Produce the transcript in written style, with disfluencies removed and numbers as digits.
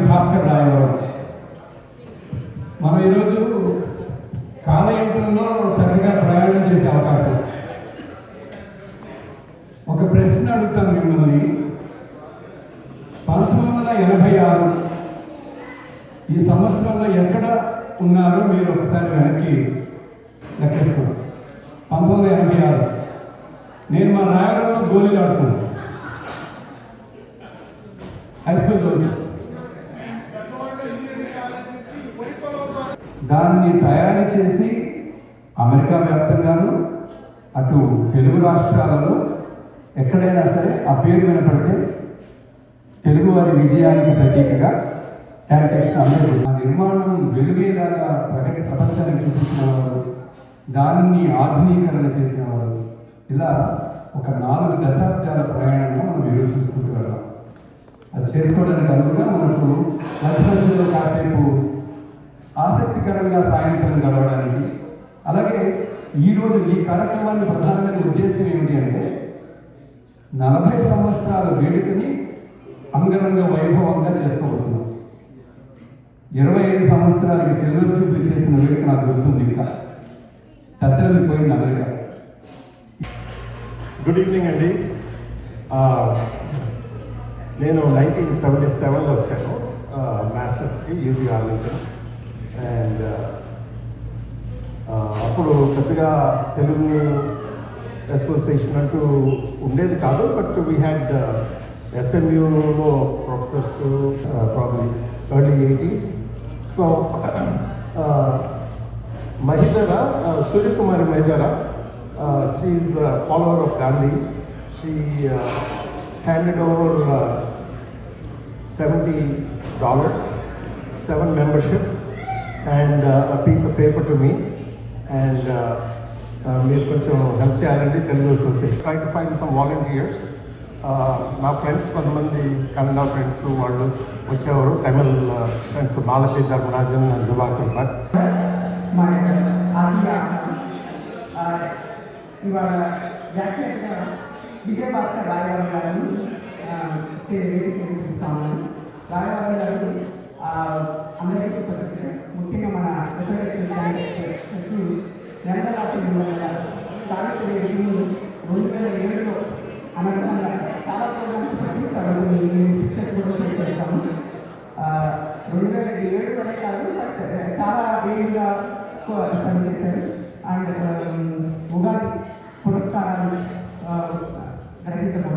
భాస్కర్ రాయవరం. మనం ఈరోజు కాలయంత్రంలో చక్కగా ప్రయాణం చేసే అవకాశం. ఒక ప్రశ్న అడుగుతాను మిమ్మల్ని. 1986 ఈ సంవత్సరంలో ఎక్కడ ఉన్నారో మీరు ఒకసారి వెనక్కి లెక్కేసుకోండి. 1986 నేను మా రాయవరంలో గోళీలు ఆడుతున్నాను, హై స్కూల్ రోజు. దాన్ని తయారు చేసి అమెరికా వ్యాప్తంగాను అటు తెలుగు రాష్ట్రాలలో ఎక్కడైనా సరే ఆ పేరు వినపడితే తెలుగువారి విజయానికి ప్రతీకగా ట్యాక్టెక్స్ అందరూ ఆ నిర్మాణం వెలుగేలాగా ప్రపంచానికి చూపించిన వారు, దాన్ని ఆధునీకరణ చేసిన వారు, ఇలా ఒక 4 దశాబ్దాల ప్రయాణంగా మనం ఈరోజు చూసుకుంటూ వెళ్ళాం. అది చేసుకోవడానికి అనుగుణంగా మనకు మధ్యలో కాసేపు ఆసక్తికరంగా సాయంత్రం గడవడానికి, అలాగే ఈరోజు ఈ కార్యక్రమాన్ని ప్రధానమైన ఉద్దేశం ఏమిటి అంటే 40 సంవత్సరాల వేడుకని అంగరంగ వైభవంగా చేసుకోబోతున్నాం. 25 సంవత్సరాలకి సిల్వర్ జూబ్లీ చేసిన వేడుక నాకు గుర్తుంది, ఇంకా తద్దలిపోయింది అమెరికా. గుడ్ ఈవినింగ్ అండి. నేను 1977లో వచ్చాను మాస్టర్స్కి యూజీ ఆర్లింగ్టన్. అండ్ అప్పుడు పెద్దగా తెలుగు అసోసియేషన్ అంటూ ఉండేది కాదు. బట్ వీ హ్యాడ్ SMUలో professors probably early 80s. So Mahidhara, Suryakumari Mahidhara, she is follower of Gandhi. She handed over $70, 7 memberships and a piece of paper to me. And మీరు కొంచెం హెల్ప్ చేయాలండి Telugu association. Try to find some volunteers. నా friends కొంతమంది Kannada friends వాళ్ళు వచ్చేవారు, Tamil friends Malathi ధర్మరాజన్, Diwakar Bhatt. ఇవాళ విజయ భాస్కర్ రాయవరం గారు చూపిస్తామని. రాయవరం గారు అందరికీ ముఖ్యంగా మన జనరల్ సావిత్రి 2007లో అనగా చాలా ప్రోగ్రామ్స్ చేస్తాము. 2007 వరకు కాదు, బట్ చాలా వేడిగా పనిచేశారు. అండ్ ఉగాది పురస్కారాలు గ్రహించడం